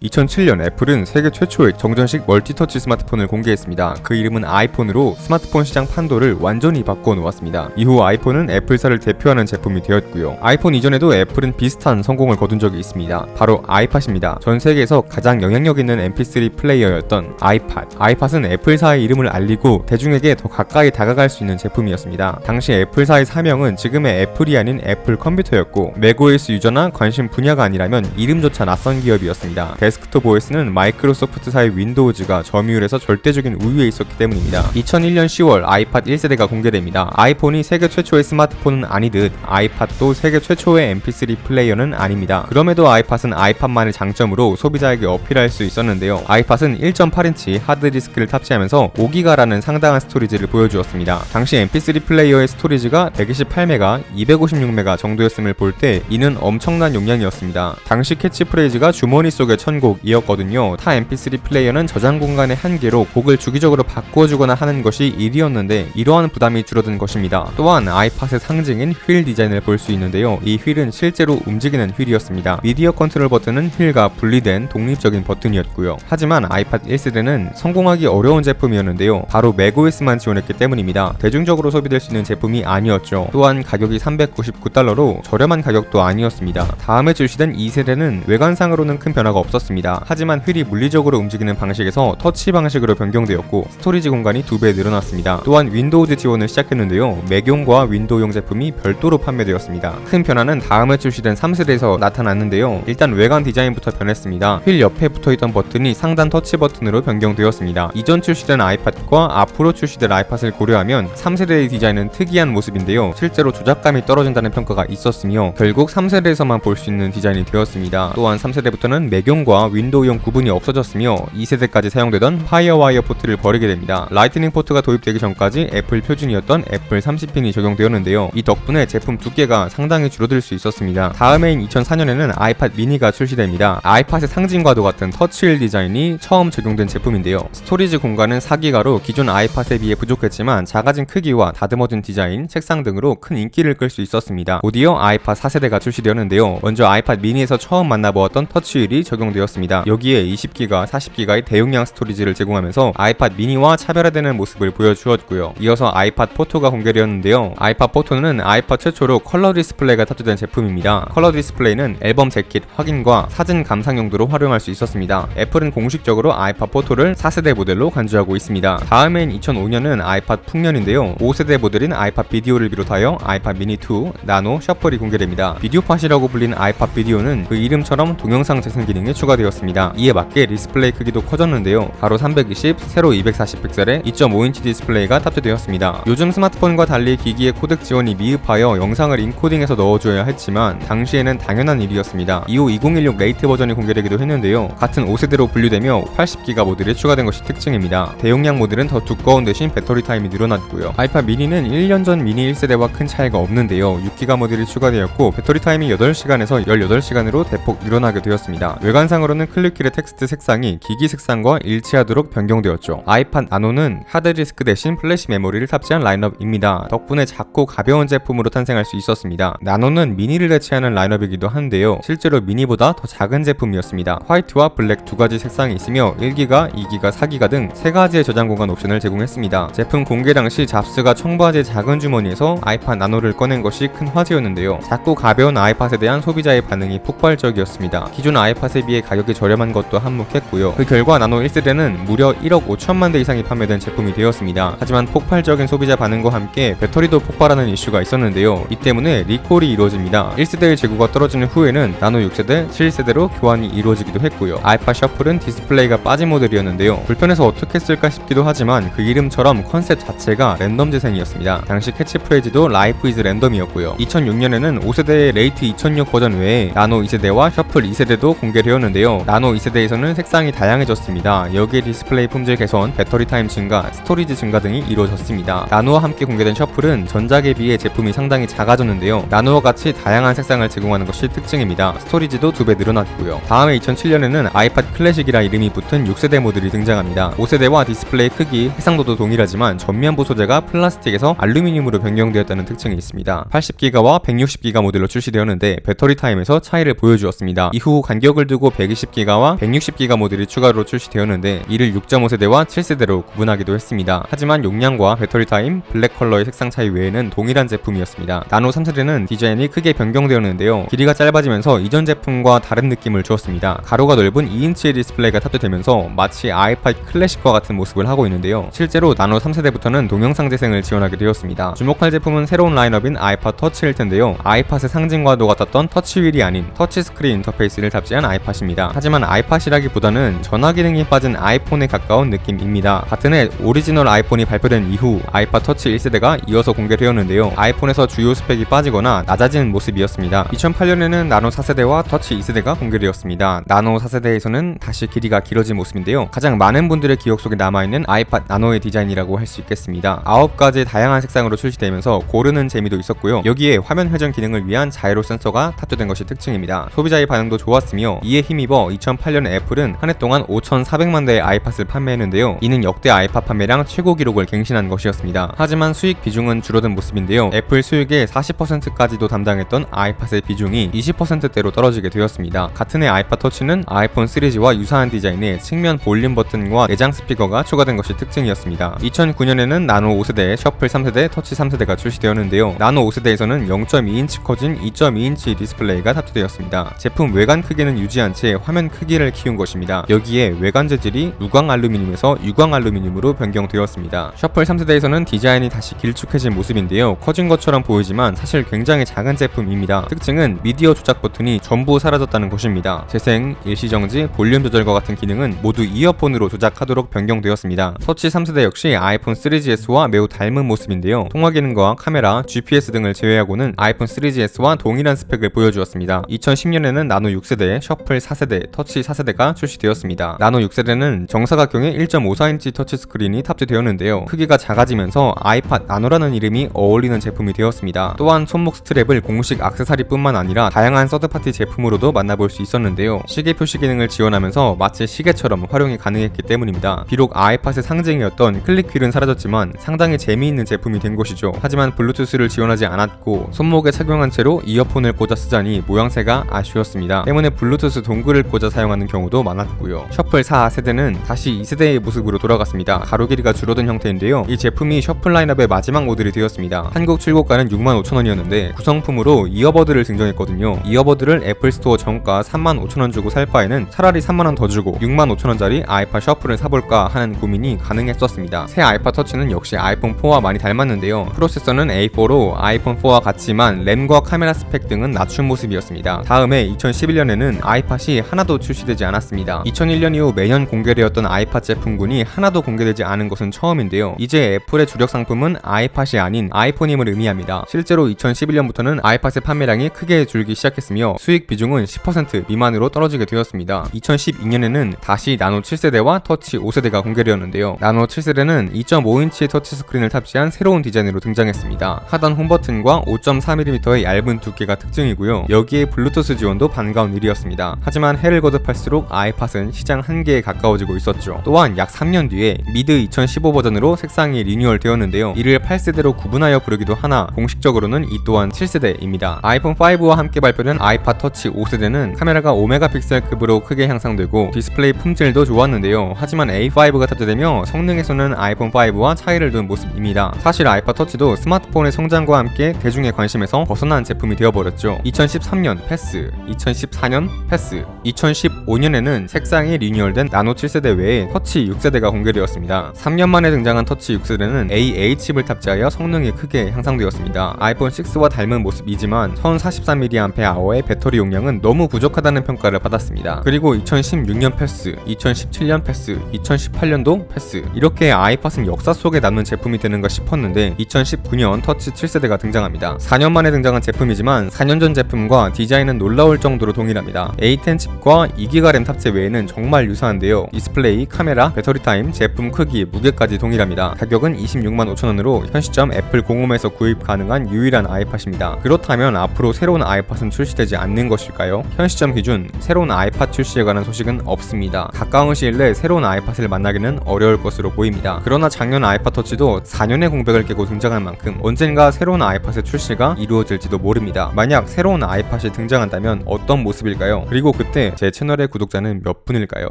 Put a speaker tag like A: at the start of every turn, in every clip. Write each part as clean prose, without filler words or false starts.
A: 2007년 애플은 세계 최초의 정전식 멀티터치 스마트폰을 공개했습니다. 그 이름은 아이폰으로 스마트폰 시장 판도를 완전히 바꿔놓았습니다. 이후 아이폰은 애플사를 대표하는 제품이 되었고요. 아이폰 이전에도 애플은 비슷한 성공을 거둔 적이 있습니다. 바로 아이팟입니다. 전 세계에서 가장 영향력 있는 mp3 플레이어였던 아이팟. 아이팟은 애플사의 이름을 알리고 대중에게 더 가까이 다가갈 수 있는 제품이었습니다. 당시 애플사의 사명은 지금의 애플이 아닌 애플 컴퓨터였고 맥OS 유저나 관심 분야가 아니라면 이름조차 낯선 기업이었습니다. 데스크톱 OS는 마이크로소프트사의 윈도우즈가 점유율에서 절대적인 우위에 있었기 때문입니다. 2001년 10월 아이팟 1세대가 공개됩니다. 아이폰이 세계 최초의 스마트폰은 아니듯 아이팟도 세계 최초의 mp3 플레이어는 아닙니다. 그럼에도 아이팟은 아이팟만의 장점으로 소비자에게 어필할 수 있었는데요. 아이팟은 1.8인치 하드디스크를 탑재하면서 5기가라는 상당한 스토리지를 보여주었습니다. 당시 mp3 플레이어의 스토리지가 128메가, 256메가 정도였음을 볼 때 이는 엄청난 용량이었습니다. 당시 캐치프레이즈가 주머니 속의 천곡이었거든요. 타 mp3 플레이어는 저장 공간의 한계로 곡을 주기적으로 바꿔주거나 하는 것이 일이었는데 이러한 부담이 줄어든 것입니다. 또한 아이팟의 상징인 휠 디자인을 볼 수 있는데요. 이 휠은 실제로 움직이는 휠이었습니다. 미디어 컨트롤 버튼은 휠과 분리된 독립적인 버튼이었고요. 하지만 아이팟 1세대는 성공하기 어려운 제품이었는데요. 바로 맥OS만 지원했기 때문입니다. 대중적으로 소비될 수 있는 제품이 아니었죠. 또한 가격이 $399로 저렴한 가격도 아니었습니다. 다음에 출시된 2세대는 외관상으로는 큰 변화가 없었습니다. 하지만 휠이 물리적으로 움직이는 방식에서 터치 방식으로 변경되었고 스토리지 공간이 2배 늘어났습니다. 또한 윈도우즈 지원을 시작했는데요. 맥용과 윈도우용 제품이 별도로 판매되었습니다. 큰 변화는 다음에 출시된 3세대에서 나타났는데요. 일단 외관 디자인부터 변했습니다. 휠 옆에 붙어있던 버튼이 상단 터치 버튼으로 변경되었습니다. 이전 출시된 아이팟과 앞으로 출시될 아이팟을 고려하면 3세대의 디자인은 특이한 모습인데요. 실제로 조작감이 떨어진다는 평가가 있었으며 결국 3세대에서만 볼 수 있는 디자인이 되었습니다. 또한 3세대부터는 맥용과 윈도우용 구분이 없어졌으며 2세대까지 사용되던 파이어와이어 포트를 버리게 됩니다. 라이트닝 포트가 도입되기 전까지 애플 표준이었던 애플 30핀이 적용되었는데요. 이 덕분에 제품 두께가 상당히 줄어들 수 있었습니다. 다음해인 2004년에는 아이팟 미니가 출시됩니다. 아이팟의 상징과도 같은 터치휠 디자인이 처음 적용된 제품인데요. 스토리지 공간은 4기가로 기존 아이팟에 비해 부족했지만 작아진 크기와 다듬어진 디자인, 색상 등으로 큰 인기를 끌 수 있었습니다. 곧이어 아이팟 4세대가 출시되었는데요. 먼저 아이팟 미니에서 처음 만나보았던 터치휠이 적용되었습니다. 여기에 20기가, 40기가의 대용량 스토리지를 제공하면서 아이팟 미니와 차별화되는 모습을 보여주었고요. 이어서 아이팟 포토가 공개되었는데요. 아이팟 포토는 아이팟 최초로 컬러 디스플레이가 탑재된 제품입니다. 컬러 디스플레이는 앨범 재킷 확인과 사진 감상 용도로 활용할 수 있었습니다. 애플은 공식적으로 아이팟 포토를 4세대 모델로 간주하고 있습니다. 다음엔 2005년은 아이팟 풍년인데요. 5세대 모델인 아이팟 비디오를 비롯하여 아이팟 미니 2, 나노, 셔플이 공개됩니다. 비디오팟이라고 불리는 아이팟 비디오는 그 이름처럼 동영상 재생 기능이 추가되었습니다. 이에 맞게 디스플레이 크기도 커졌는데요. 가로 320, 세로 240 픽셀의 2.5인치 디스플레이가 탑재되었습니다. 요즘 스마트폰과 달리 기기의 코덱 지원이 미흡하여 영상을 인코딩해서 넣어줘야 했지만 당시에는 당연한 일이었습니다. 이후 2016 레이트 버전이 공개되기도 했는데요. 같은 5세대로 분류되며 80기가 모듈이 추가된 것이 특징입니다. 대용량 모듈은 더 두꺼운 대신 배터리 타임이 늘어났고요. 아이팟 미니는 1년 전 미니 1세대와 큰 차이가 없는데요. 6기가 모듈이 추가되었고 배터리 타임이 8시간에서 18시간으로 대폭 늘어나게 되었습니다. 외관상으로는 클릭휠의 텍스트 색상이 기기 색상과 일치하도록 변경되었죠. 아이팟 나노는 하드디스크 대신 플래시 메모리를 탑재한 라인업입니다. 덕분에 작고 가벼운 제품으로 탄생할 수 있었습니다. 나노는 미니를 대체하는 라인업이기도 한데요. 실제로 미니보다 더 작은 제품이었습니다. 화이트와 블랙 두 가지 색상이 있으며 1기가, 2기가, 4기가 등 세 가지의 저장 공간 옵션을 제공했습니다. 제품 공개 당시 잡스가 청바지의 작은 주머니에서 아이팟 나노를 꺼낸 것이 큰 화제였는데요. 작고 가벼운 아이팟에 대한 소비자의 반응이 폭발적이었습니다. 기존 아이팟에 비해 가격이 저렴한 것도 한몫했고요. 그 결과 나노 1세대는 무려 1억 5천만 대 이상이 판매된 제품이 되었습니다. 하지만 폭발적인 소비자 반응과 함께 배터리도 폭발하는 이슈가 있었는데요. 이 때문에 리콜이 이루어집니다. 1세대의 재고가 떨어지는 후에는 나노 6세대, 7세대로 교환이 이루어지기도 했고요. 아이팟 셔플은 디스플레이가 빠진 모델이었는데요. 불편해서 어떻게 쓸까 싶기도 하지만 그 이름처럼 컨셉 자체가 랜덤 재생이었습니다. 당시 캐치프레이즈도 라이프 이즈 랜덤이었고요. 2006년에는 5세대의 레이트 2006 버전 외에 나노 2세대와 셔플 2세대도 공개되었는데요. 나노 2세대에서는 색상이 다양해졌습니다. 여기에 디스플레이 품질 개선, 배터리 타임 증가, 스토리지 증가 등이 이루어졌습니다. 나노와 함께 공개된 셔플은 전작에 비해 제품이 상당히 작아졌는데요. 나노와 같이 다양한 색상을 제공하는 것이 특징입니다. 스토리지도 2배 늘어났고요. 다음에 2007년에는 아이팟 클래식이라 이름이 붙은 6세대 모델이 등장합니다. 5세대와 디스플레이 크기, 해상도도 동일하지만 전면부 소재가 플라스틱에서 알루미늄으로 변경되었다는 특징이 있습니다. 80기가와 160기가 모델로 출시되었는데 배터리 타임에서 차이를 보여주었습니다. 이후 간격을 두고 220기가와 160기가 모델이 추가로 출시되었는데 이를 6.5세대와 7세대로 구분하기도 했습니다. 하지만 용량과 배터리 타임, 블랙 컬러의 색상 차이 외에는 동일한 제품이었습니다. 나노 3세대는 디자인이 크게 변경되었는데요. 길이가 짧아지면서 이전 제품과 다른 느낌을 주었습니다. 가로가 넓은 2인치의 디스플레이가 탑재되면서 마치 i5 클래식과 같은 모습을 하고 있는데요. 실제로 나노 3세대부터는 동영상 재생을 지원하게 되었습니다. 주목할 제품은 새로운 라인업인 아이팟 터치일 텐데요. 아이팟의 상징과도 같았던 터치휠이 아닌 터치스크린 인터페이스를 탑재한 아이팟입니다. 하지만 아이팟이라기보다는 전화 기능이 빠진 아이폰에 가까운 느낌입니다. 같은 해 오리지널 아이폰이 발표된 이후 아이팟 터치 1세대가 이어서 공개되었는데요. 아이폰에서 주요 스펙이 빠지거나 낮아진 모습이었습니다. 2008년에는 나노 4세대와 터치 2세대가 공개되었습니다. 나노 4세대에서는 다시 길이가 길어진 모습인데요. 가장 많은 분들의 기억 속에 남아있는 아이팟 나노의 디자인이라고 할 수 있겠습니다. 9가지 다양한 색상으로 출시되면서 고르는 재미도 있었고요. 여기에 화면 회전 기능을 위한 자이로 센서가 탑재된 것이 특징입니다. 소비자의 반응도 좋았으며 이에 힘입어 2008년 애플은 한 해 동안 5,400만 대의 아이팟을 판매했는데요. 이는 역대 아이팟 판매량 최고 기록을 갱신한 것이었습니다. 하지만 수익 비중은 줄어든 모습인데요. 애플 수익의 40%까지도 담당했던 아이팟의 비중이 20%대로 떨어지게 되었습니다. 같은 해 아이팟 터치는 아이폰 시리즈와 유사한 디자인의 측면 볼륨 버튼과 내장 스피커가 추가된 것이 특징이었습니다. 2009년에는 나노 5세대, 셔플 3세대, 터치 3세대가 출시되었는데요. 나노 5세대에서는 0.2인치 커진 2.2인치 디스플레이가 탑재되었습니다. 제품 외관 크기는 유지한 채 화면 크기를 키운 것입니다. 여기에 외관 재질이 무광 알루미늄에서 유광 알루미늄으로 변경되었습니다. 셔플 3세대에서는 디자인이 다시 길쭉해진 모습인데요. 커진 것처럼 보이지만 사실 굉장히 작은 제품입니다. 특징은 미디어 조작 버튼이 전부 사라졌다는 것입니다. 재생, 일시정지, 볼륨 조절과 같은 기능은 모두 이어폰으로 조작하도록 변경되었습니다. 터치 3세대 역시 아이폰 3GS와 매우 닮은 모습인데요. 통화 기능과 카메라, GPS 등을 제외하고는 아이폰 3GS와 동일한 스펙을 보여주었습니다. 2010년에는 나노 6세대, 셔플 4세대, 터치 4세대가 출시되었습니다. 나노 6세대는 정사각형의 1.54인치 터치스크린이 탑재되었는데요. 크기가 작아지면서 아이팟 나노라는 이름이 어울리는 제품이 되었습니다. 또한 손목 스트랩을 공식 액세서리뿐만 아니라 다양한 서드파티 제품으로도 만나볼 수 있었는데요. 시계 표시 기능을 지원하면서 마치 시계처럼 활용이 가능했기 때문입니다. 비록 아이팟의 상징이었던 클릭 휠은 사라졌지만 상당히 재미있는 제품이 된 것이죠. 하지만 블루투스를 지원하지 않았고 손목에 착용한 채로 이어폰을 꽂아 쓰자니 모양새가 아쉬웠습니다. 때문에 블루투스 동글을 꽂아 사용하는 경우도 많았고요. 셔플 4세대는 다시 2세대의 모습으로 돌아갔습니다. 가로 길이가 줄어든 형태인데요. 이 제품이 셔플 라인업의 마지막 모델이 되었습니다. 한국 출고가는 65,000원이었는데 구성품으로 이어버드를 증정했거든요. 이어버드를 애플 스토어 정가 35,000원 주고 살 바에는 차라리 3만원 더 주고 65,000원짜리 아이팟 셔플을 사볼까 하는 고민이 가능했었습니다. 새 아이팟 터치는 역시 아이폰 4와 많이 닮았는데요. 프로세서는 A4로 아이폰 4와 같지만 램과 카메라 스펙 등은 낮춘 모습이었습니다. 다음에 2011년에는 아이팟이 하나도 출시되지 않았습니다. 2001년 이후 매년 공개되었던 아이팟 제품군이 하나도 공개되지 않은 것은 처음인데요. 이제 애플의 주력 상품은 아이팟이 아닌 아이폰임을 의미합니다. 실제로 2011년부터는 아이팟의 판매량이 크게 줄기 시작했으며 수익 비중은 10% 미만으로 떨어지게 되었습니다. 2012년에는 다시 나노 7세대와 터치 5세대가 공개되었는데요. 나노 7세대는 2.5인치의 터치 스크린을 탑재한 새로운 디자인으로 등장했습니다. 하단 홈버튼과 5.4mm의 얇은 두께가 특징이고요. 여기에 블루투스 지원도 반가운 일이었습니다. 하지만 해를 거듭할수록 아이팟은 시장 한계에 가까워지고 있었죠. 또한 약 3년 뒤에 미드 2015 버전으로 색상이 리뉴얼 되었는데요. 이를 8세대로 구분하여 부르기도 하나 공식적으로는 이 또한 7세대입니다. 아이폰 5와 함께 발표된 아이팟 터치 5세대는 카메라가 5메가픽셀급으로 크게 향상되고 디스플레이 품질도 좋았는데요. 하지만 A5가 탑재되며 성능에서는 아이폰 5와 차이를 둔 모습입니다. 사실 아이팟 터치도 스마트폰의 성장과 함께 대중의 관심에서 벗어난 제품이 되어버렸죠. 2013년 패스, 2014년 패스, 2015년에는 색상이 리뉴얼된 나노 7세대 외에 터치 6세대가 공개되었습니다. 3년 만에 등장한 터치 6세대는 AA 칩을 탑재하여 성능이 크게 향상되었습니다. 아이폰 6와 닮은 모습이지만 1043mAh의 배터리 용량은 너무 부족하다는 평가를 받았습니다. 그리고 2016년 패스, 2017년 패스, 2018년도 패스, 이렇게 아이팟은 역사 속에 남는 제품이 되는가 싶었는데 2019년 터치 7세대가 등장합니다. 4년 만에 등장한 제품이지만 4년 전 제품과 디자인은 놀라울 정도로 동일합니다. A10 칩과 2GB 램 탑재 외에는 정말 유사한데요. 디스플레이, 카메라, 배터리 타임, 제품 크기, 무게까지 동일합니다. 가격은 265,000원으로 현 시점 애플 공홈에서 구입 가능한 유일한 아이팟입니다. 그렇다면 앞으로 새로운 아이팟은 출시되지 않는 것일까요? 현 시점 기준 새로운 아이팟 출시에 관한 소식은 없습니다. 가까운 시일 내 새로운 아이팟을 만나기는 어려울 것으로 보입니다. 그러나 작년 아이팟 터치도 4년의 공백을 깨고 등장한 만큼 언젠가 새로운 아이팟의 출시가 이루어질지도 모릅니다. 만약 새로운 아이팟이 등장한다면 어떤 모습일까요? 그리고 그때 도대체 제 채널의 구독자는 몇 분일까요?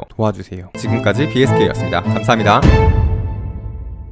A: 도와주세요. 지금까지 BSK였습니다. 감사합니다.